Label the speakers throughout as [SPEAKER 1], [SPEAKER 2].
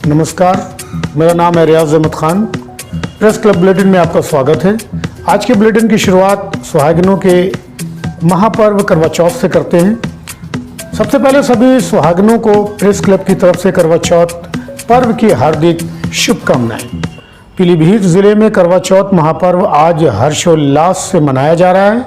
[SPEAKER 1] नमस्कार, मेरा नाम है Riyaz Ahmed Khan. Press club bulletin में आपका स्वागत है। आज के बुलेटिन की शुरुआत सुहागिनों के महापर्व करवा चौथ से करते हैं। सबसे पहले सभी सुहागिनों को प्रेस क्लब की तरफ से करवा चौथ पर्व की हार्दिक शुभकामनाएं। पीलीभीत जिले में करवा चौथ महापर्व आज हर्षोल्लास से मनाया जा रहा है।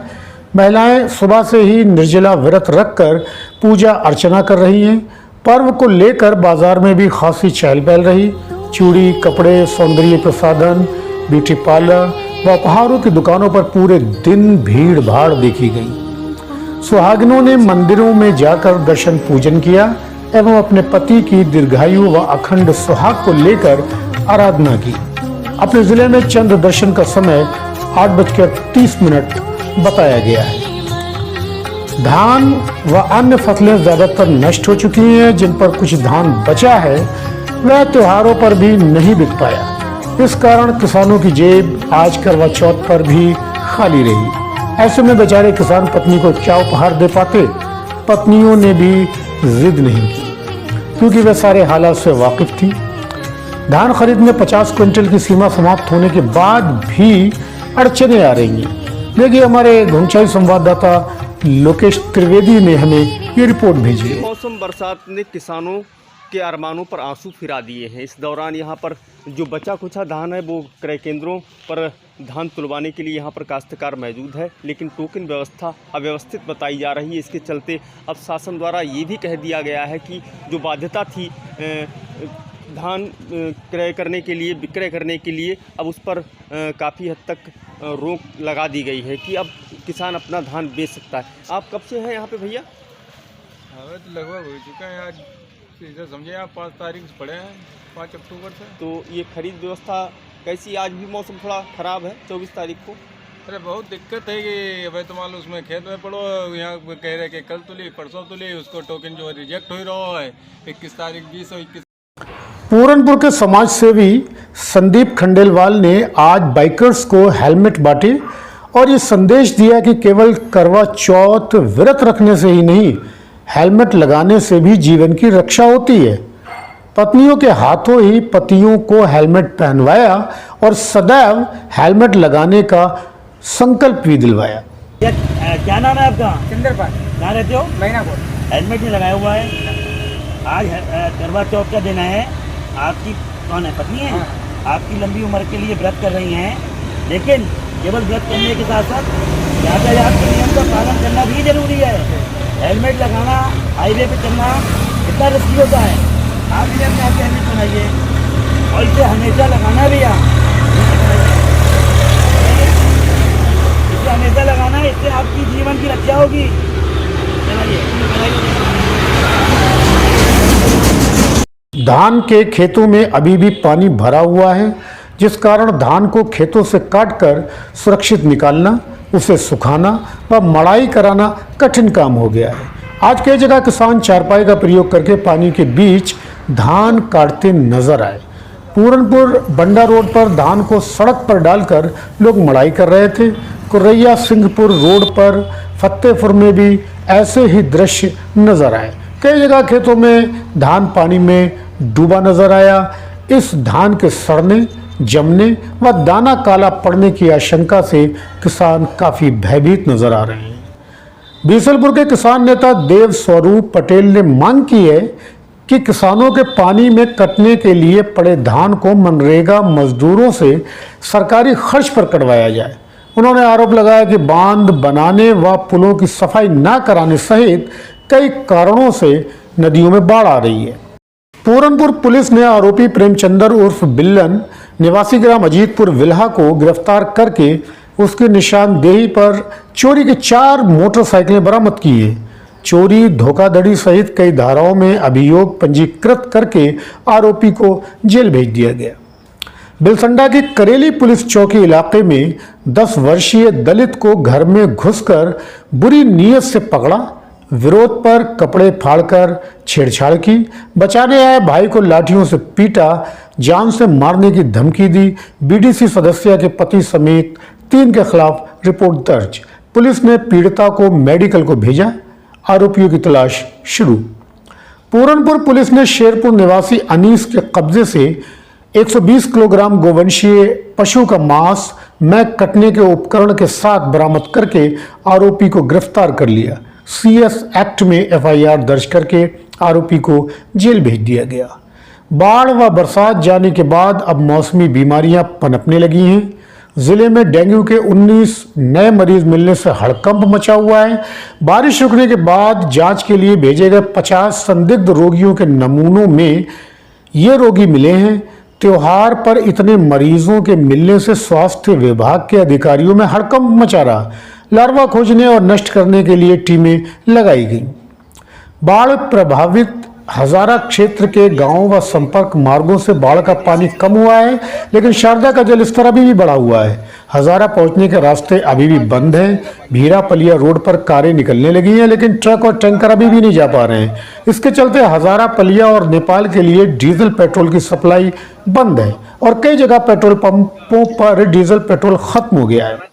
[SPEAKER 1] महिलाएं सुबह से ही निर्जला व्रत रखकर पूजा अर्चना कर रही हैं। पर्व को लेकर बाजार में भी खासी चहल पहल रही। चूड़ी, कपड़े, सौंदर्य प्रसाधन, ब्यूटी पार्लर व उपहारों की दुकानों पर पूरे दिन भीड़ भाड़ देखी गई। सुहागिनों ने मंदिरों में जाकर दर्शन पूजन किया एवं अपने पति की दीर्घायु व अखंड सुहाग को लेकर आराधना की। अपने जिले में चंद्र दर्शन का समय 8:30 बताया गया है। धान व अन्य फसलें ज्यादातर नष्ट हो चुकी हैं। जिन पर कुछ धान बचा है वह त्योहारों पर भी नहीं बिक पाया। इस कारण किसानों की जेब आज करवा चौथ पर भी खाली रही। ऐसे में बेचारे किसान पत्नी को क्या उपहार दे पाते। पत्नियों ने भी जिद नहीं की क्योंकि वे सारे हालात से वाकिफ थी। धान खरीद में 50 क्विंटल की सीमा समाप्त होने के बाद भी अड़चने आ रही हैं। देखिए, हमारे घुंचाई संवाददाता लोकेश त्रिवेदी ने हमें ये रिपोर्ट भेजी है।
[SPEAKER 2] मौसम बरसात ने किसानों के अरमानों पर आंसू फिरा दिए हैं। इस दौरान यहाँ पर जो बचा कुचा धान है वो क्रय केंद्रों पर धान तुलवाने के लिए यहाँ पर काश्तकार मौजूद है, लेकिन टोकन व्यवस्था अव्यवस्थित बताई जा रही है। इसके चलते अब शासन द्वारा ये भी कह दिया गया है कि जो बाध्यता थी धान क्रय करने के लिए, विक्रय करने के लिए, अब उस पर काफ़ी हद तक रोक लगा दी गई है कि अब किसान अपना धान बेच सकता है। आप कब से हैं यहाँ पे भैया?
[SPEAKER 3] हमें तो लगभग हो चुका है। आज इधर समझे आप 5 तारीख से पड़े हैं, 5 अक्टूबर से।
[SPEAKER 2] तो ये खरीद व्यवस्था कैसी? आज भी मौसम थोड़ा ख़राब है 24 तारीख को।
[SPEAKER 3] अरे बहुत दिक्कत है कि भाई तुम उसमें खेत में पड़ो, यहाँ कह रहे कि कल तुली परसों तुली, उसको टोकन जो है रिजेक्ट हो रहा है। 21 तारीख 20 और 21।
[SPEAKER 1] पूरनपुर के समाज सेवी संदीप खंडेलवाल ने आज बाइकर्स को हेलमेट बांटे और ये संदेश दिया कि केवल करवा चौथ व्रत रखने से ही नहीं, हेलमेट लगाने से भी जीवन की रक्षा होती है। पत्नियों के हाथों ही पतियों को हेलमेट पहनवाया और सदैव हेलमेट लगाने का संकल्प भी दिलवाया।
[SPEAKER 4] क्या नाम है आपका?
[SPEAKER 5] चंद्रपाल।
[SPEAKER 4] कहाँ रहते हो?
[SPEAKER 5] मैनापुर।
[SPEAKER 4] हेलमेट नहीं लगाया हुआ है। आज करवा चौथ का दिन है। आपकी कौन है? पत्नी है।
[SPEAKER 5] हाँ।
[SPEAKER 4] आपकी लंबी उम्र के लिए व्रत कर रही हैं, लेकिन केवल व्रत करने के साथ साथ यातायात के नियम का पालन करना भी जरूरी है। हेलमेट लगाना, हाईवे पे चलना कितना रिस्की होता है। आप भी अपने आप हेलमेट बनाइए और इसे हमेशा लगाना भी इसे हमेशा लगाना, इससे आपकी जीवन की रक्षा होगी।
[SPEAKER 1] धान के खेतों में अभी भी पानी भरा हुआ है, जिस कारण धान को खेतों से काटकर सुरक्षित निकालना, उसे सुखाना व मड़ाई कराना कठिन काम हो गया है। आज कई जगह किसान चारपाई का प्रयोग करके पानी के बीच धान काटते नजर आए। पूरनपुर बंडा रोड पर धान को सड़क पर डालकर लोग मड़ाई कर रहे थे। कुर्रैया सिंहपुर रोड पर फतेहपुर में भी ऐसे ही दृश्य नजर आए। कई जगह खेतों में धान पानी में डूबा नजर आया। इस धान के सड़ने, जमने व दाना काला पड़ने की आशंका से किसान काफी भयभीत नजर आ रहे हैं। बीसलपुर के किसान नेता देव स्वरूप पटेल ने मांग की है कि किसानों के पानी में कटने के लिए पड़े धान को मनरेगा मजदूरों से सरकारी खर्च पर कटवाया जाए। उन्होंने आरोप लगाया कि बांध बनाने व पुलों की सफाई न कराने सहित कई कारणों से नदियों में बाढ़ आ रही है। पूरनपुर पुलिस ने आरोपी प्रेमचंदर उर्फ बिल्लन निवासी ग्राम अजीतपुर विल्हा को गिरफ्तार करके उसकी निशानदेही पर चोरी के 4 मोटरसाइकिलें बरामद की है। चोरी, धोखाधड़ी सहित कई धाराओं में अभियोग पंजीकृत करके आरोपी को जेल भेज दिया गया। बिलसंडा की करेली पुलिस चौकी इलाके में 10 वर्षीय दलित को घर में घुसकर बुरी नीयत से पकड़ा, विरोध पर कपड़े फाड़कर छेड़छाड़ की, बचाने आए भाई को लाठियों से पीटा, जान से मारने की धमकी दी। बीडीसी सदस्य के पति समेत 3 के खिलाफ रिपोर्ट दर्ज। पुलिस ने पीड़िता को मेडिकल को भेजा। आरोपियों की तलाश शुरू। पूरनपुर पुलिस ने शेरपुर निवासी अनीस के कब्जे से 120 किलोग्राम गोवंशीय पशु का मांस मैग कटने के उपकरण के साथ बरामद करके आरोपी को गिरफ्तार कर लिया। CS एक्ट में FIR दर्ज करके आरोपी को जेल भेज दिया गया। बाढ़ व बरसात जाने के बाद अब मौसमी बीमारियां पनपने लगी हैं। जिले में डेंगू के 19 नए मरीज मिलने से हड़कंप मचा हुआ है। बारिश रुकने के बाद जांच के लिए भेजे गए 50 संदिग्ध रोगियों के नमूनों में ये रोगी मिले हैं। त्योहार पर इतने मरीजों के मिलने से स्वास्थ्य विभाग के अधिकारियों में हड़कंप मचा रहा। लार्वा खोजने और नष्ट करने के लिए टीमें लगाई गई। बाढ़ प्रभावित हजारा क्षेत्र के गांवों व संपर्क मार्गों से बाढ़ का पानी कम हुआ है, लेकिन शारदा का जलस्तर अभी भी बढ़ा हुआ है। हजारा पहुंचने के रास्ते अभी भी बंद हैं। भीरा पलिया रोड पर कारें निकलने लगी हैं, लेकिन ट्रक और टैंकर अभी भी नहीं जा पा रहे हैं। इसके चलते हजारा पलिया और नेपाल के लिए डीजल पेट्रोल की सप्लाई बंद है और कई जगह पेट्रोल पंपों पर डीजल पेट्रोल खत्म हो गया है।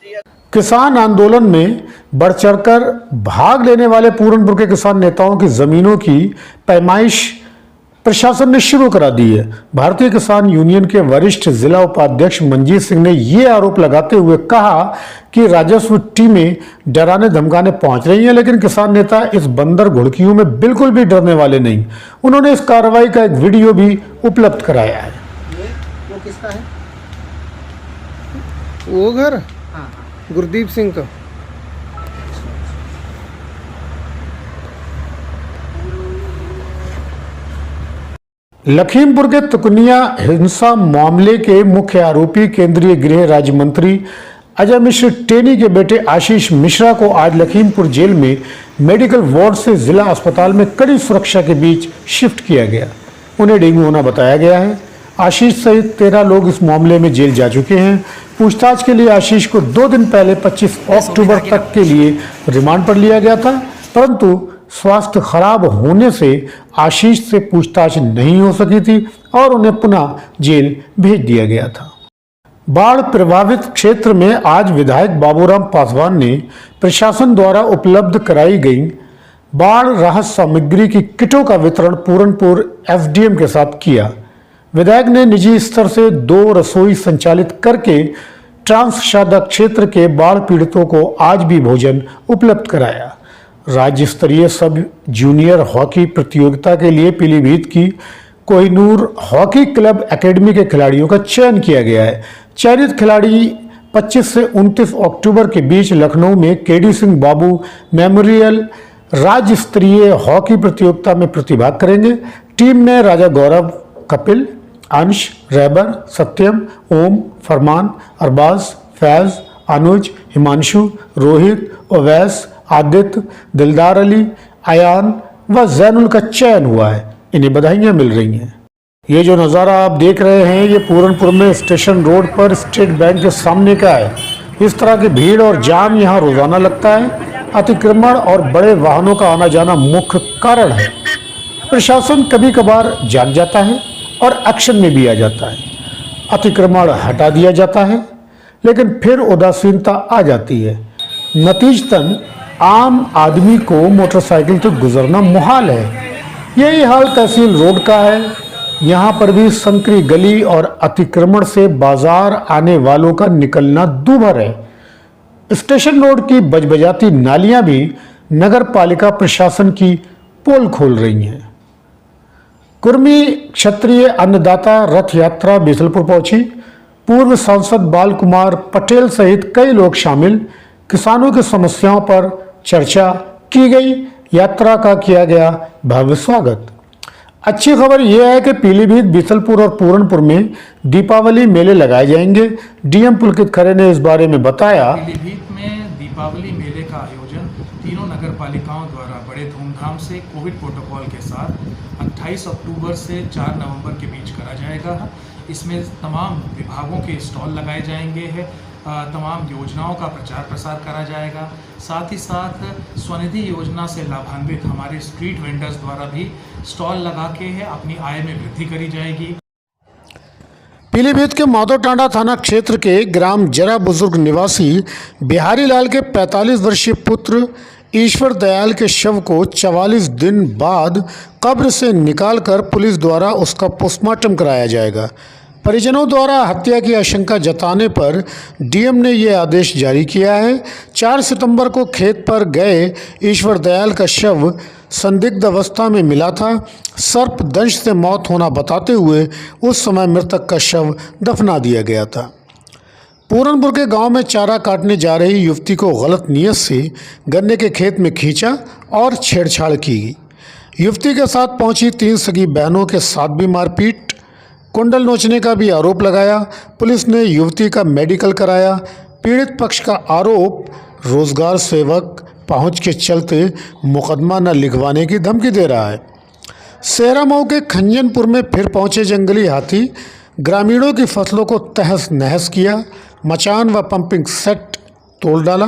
[SPEAKER 1] किसान आंदोलन में बढ़ चढ़कर भाग लेने वाले पूरनपुर के किसान नेताओं की जमीनों की पैमाइश प्रशासन ने शुरू करा दी है। भारतीय किसान यूनियन के वरिष्ठ जिला उपाध्यक्ष मंजीत सिंह ने ये आरोप लगाते हुए कहा कि राजस्व टीमें डराने धमकाने पहुंच रही हैं, लेकिन किसान नेता इस बंदर घुड़कियों में बिल्कुल भी डरने वाले नहीं। उन्होंने इस कार्रवाई का एक वीडियो भी उपलब्ध कराया है।
[SPEAKER 5] वो किसका है? वो घर गुरदीप सिंह का।
[SPEAKER 1] लखीमपुर के तुकनिया हिंसा मामले के मुख्य आरोपी केंद्रीय गृह राज्य मंत्री अजय मिश्र टेनी के बेटे आशीष मिश्रा को आज लखीमपुर जेल में मेडिकल वार्ड से जिला अस्पताल में कड़ी सुरक्षा के बीच शिफ्ट किया गया। उन्हें डेंगू होना बताया गया है। आशीष सहित 13 लोग इस मामले में जेल जा चुके हैं। पूछताछ के लिए आशीष को 2 दिन पहले 25 अक्टूबर तक के लिए रिमांड पर लिया गया था, परंतु स्वास्थ्य खराब होने से आशीष से पूछताछ नहीं हो सकी थी और उन्हें पुनः जेल भेज दिया गया था। बाढ़ प्रभावित क्षेत्र में आज विधायक बाबूराम पासवान ने प्रशासन द्वारा उपलब्ध कराई गई बाढ़ राहत सामग्री की किटों का वितरण पूरनपुर SDM के साथ किया। विधायक ने निजी स्तर से 2 रसोई संचालित करके ट्रांस शारदा क्षेत्र के बाढ़ पीड़ितों को आज भी भोजन उपलब्ध कराया। राज्य स्तरीय सब जूनियर हॉकी प्रतियोगिता के लिए पीलीभीत की कोहिनूर हॉकी क्लब एकेडमी के खिलाड़ियों का चयन किया गया है। चयनित खिलाड़ी 25 से 29 अक्टूबर के बीच लखनऊ में KD सिंह बाबू मेमोरियल राज्य स्तरीय हॉकी प्रतियोगिता में प्रतिभाग करेंगे। टीम में राजा गौरव, कपिल, अंश, रहबर, सत्यम, ओम, फरमान, अरबाज, फैज, अनुज, हिमांशु, रोहित, ओवैस, आदित्य, दिलदार अली, अयान व जैनुल का चयन हुआ है। इन्हें बधाइयां मिल रही हैं। ये जो नज़ारा आप देख रहे हैं ये पूरनपुर में स्टेशन रोड पर स्टेट बैंक के सामने का है। इस तरह की भीड़ और जाम यहाँ रोजाना लगता है। अतिक्रमण और बड़े वाहनों का आना जाना मुख्य कारण है। प्रशासन कभी कभार जाग जाता है और एक्शन में भी आ जाता है। अतिक्रमण हटा दिया जाता है, लेकिन फिर उदासीनता आ जाती है। नतीजतन आम आदमी को मोटरसाइकिल से गुजरना मुहाल है। यही हाल तहसील रोड का है। यहाँ पर भी संकरी गली और अतिक्रमण से बाजार आने वालों का निकलना दूभर है। स्टेशन रोड की बजबजाती नालियां भी नगर पालिका प्रशासन की पोल खोल रही हैं। कुर्मी क्षत्रिय अन्नदाता रथ यात्रा बीसलपुर पहुंची। पूर्व सांसद बाल कुमार पटेल सहित कई लोग शामिल। किसानों की समस्याओं पर चर्चा की गई। यात्रा का किया गया भव्य स्वागत। अच्छी खबर यह है कि पीलीभीत, बीसलपुर और पूरनपुर में दीपावली मेले लगाए जाएंगे। DM पुलकित खरे ने इस बारे में बताया।
[SPEAKER 6] पीलीभीत में दीपावली मेले का आयोजन तीनों नगर पालिकाओं द्वारा बड़े धूमधाम से कोविड प्रोटोकॉल के साथ 28 अक्टूबर से 4 नवंबर के बीच करा जाएगा। इसमें तमाम विभागों के स्टॉल लगाए जाएंगे हैं, तमाम योजनाओं का प्रचार प्रसार करा जाएगा। साथ ही साथ स्वनिधि योजना से लाभान्वित हमारे स्ट्रीट वेंडर्स द्वारा भी स्टॉल लगा के अपनी आय में वृद्धि करी जाएगी।
[SPEAKER 1] पीलीभीत के माधोटांडा थाना क्षेत्र के ग्राम जरा बुजुर्ग निवासी बिहारी लाल के 45 वर्षीय पुत्र ईश्वर दयाल के शव को 44 दिन बाद कब्र से निकालकर पुलिस द्वारा उसका पोस्टमार्टम कराया जाएगा। परिजनों द्वारा हत्या की आशंका जताने पर डीएम ने ये आदेश जारी किया है। 4 सितंबर को खेत पर गए ईश्वर दयाल का शव संदिग्ध अवस्था में मिला था। सर्प दंश से मौत होना बताते हुए उस समय मृतक का शव दफना दिया गया था। पूरनपुर के गांव में चारा काटने जा रही युवती को गलत नियत से गन्ने के खेत में खींचा और छेड़छाड़ की। युवती के साथ पहुंची 3 सगी बहनों के साथ भी मारपीट, कुंडल नोचने का भी आरोप लगाया। पुलिस ने युवती का मेडिकल कराया। पीड़ित पक्ष का आरोप रोजगार सेवक पहुंच के चलते मुकदमा न लिखवाने की धमकी दे रहा है। सेहरा मऊ के खंजनपुर में फिर पहुंचे जंगली हाथी, ग्रामीणों की फसलों को तहस नहस किया, मचान व पंपिंग सेट तोड़ डाला।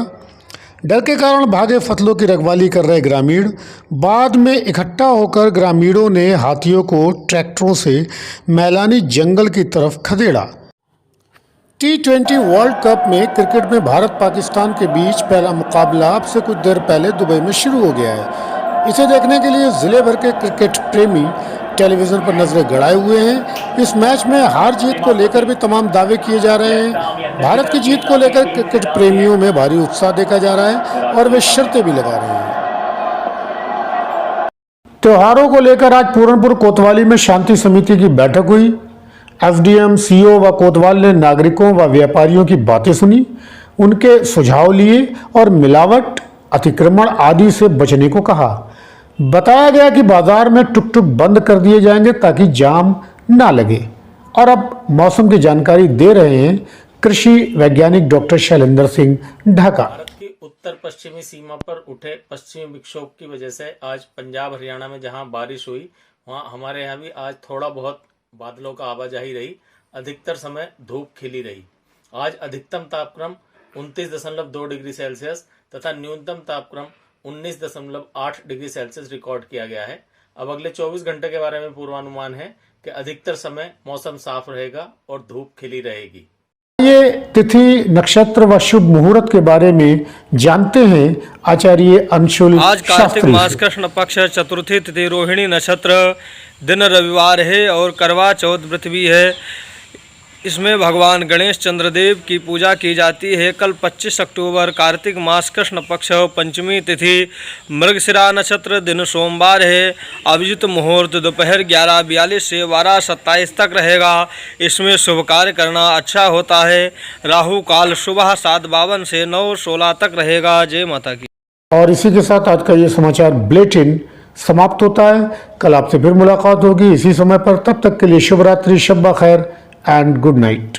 [SPEAKER 1] डर के कारण भागे फसलों की रखवाली कर रहे ग्रामीण बाद में इकट्ठा होकर ग्रामीणों ने हाथियों को ट्रैक्टरों से मैलानी जंगल की तरफ खदेड़ा। T20 वर्ल्ड कप में क्रिकेट में भारत पाकिस्तान के बीच पहला मुकाबला अब से कुछ देर पहले दुबई में शुरू हो गया है। इसे देखने के लिए जिले भर के क्रिकेट प्रेमी टेलीविज़न पर नजरें गड़ाए हुए हैं। इस मैच में हार जीत को लेकर भी तमाम दावे किए जा रहे हैं। भारत की जीत को लेकर क्रिकेट प्रेमियों में भारी उत्साह देखा जा रहा है और वे शर्तें भी लगा रहे हैं। त्योहारों को लेकर आज पूरनपुर कोतवाली में शांति समिति की बैठक हुई। एसडीएम, सीओ व कोतवाल ने नागरिकों व व्यापारियों की बातें सुनी, उनके सुझाव लिए और मिलावट, अतिक्रमण आदि से बचने को कहा। बताया गया कि बाजार में टुक टुक बंद कर दिए जाएंगे ताकि जाम ना लगे। और अब मौसम की जानकारी दे रहे हैं कृषि वैज्ञानिक डॉक्टर शैलेंद्र सिंह ढाका।
[SPEAKER 7] भारत की उत्तर पश्चिमी सीमा पर उठे पश्चिमी विक्षोभ की वजह से आज पंजाब हरियाणा में जहां बारिश हुई वहां हमारे यहाँ भी आज थोड़ा बहुत बादलों का आवाजाही रही। अधिकतर समय धूप खिली रही। आज अधिकतम तापक्रम 29.2 डिग्री सेल्सियस तथा न्यूनतम तापक्रम 19.8 डिग्री सेल्सियस रिकॉर्ड किया गया है। अब अगले 24 घंटे के बारे में पूर्वानुमान है कि अधिकतर समय मौसम साफ रहेगा और धूप खिली रहेगी।
[SPEAKER 1] ये तिथि, नक्षत्र व शुभ मुहूर्त के बारे में जानते हैं आचार्य अंशुल।
[SPEAKER 8] आज कार्तिक मास कृष्ण पक्ष चतुर्थी तिथि रोहिणी नक्षत्र, दिन रविवार है और करवा चौथ व्रत भी है। इसमें भगवान गणेश चंद्रदेव की पूजा की जाती है। कल 25 अक्टूबर कार्तिक मास कृष्ण पक्ष पंचमी तिथि, मृगशिरा नक्षत्र, दिन सोमवार है। अभिजित मुहूर्त दोपहर 11:42 से 12:27 तक रहेगा। इसमें शुभ कार्य करना अच्छा होता है। राहु काल सुबह 7:52 से 9:16 तक रहेगा। जय माता की।
[SPEAKER 1] और इसी के साथ आज का ये समाचार बुलेटिन समाप्त होता है। कल आपसे फिर मुलाकात होगी इसी समय पर। तब तक के लिए शुभ रात्रि, शब्बा खैर and good night.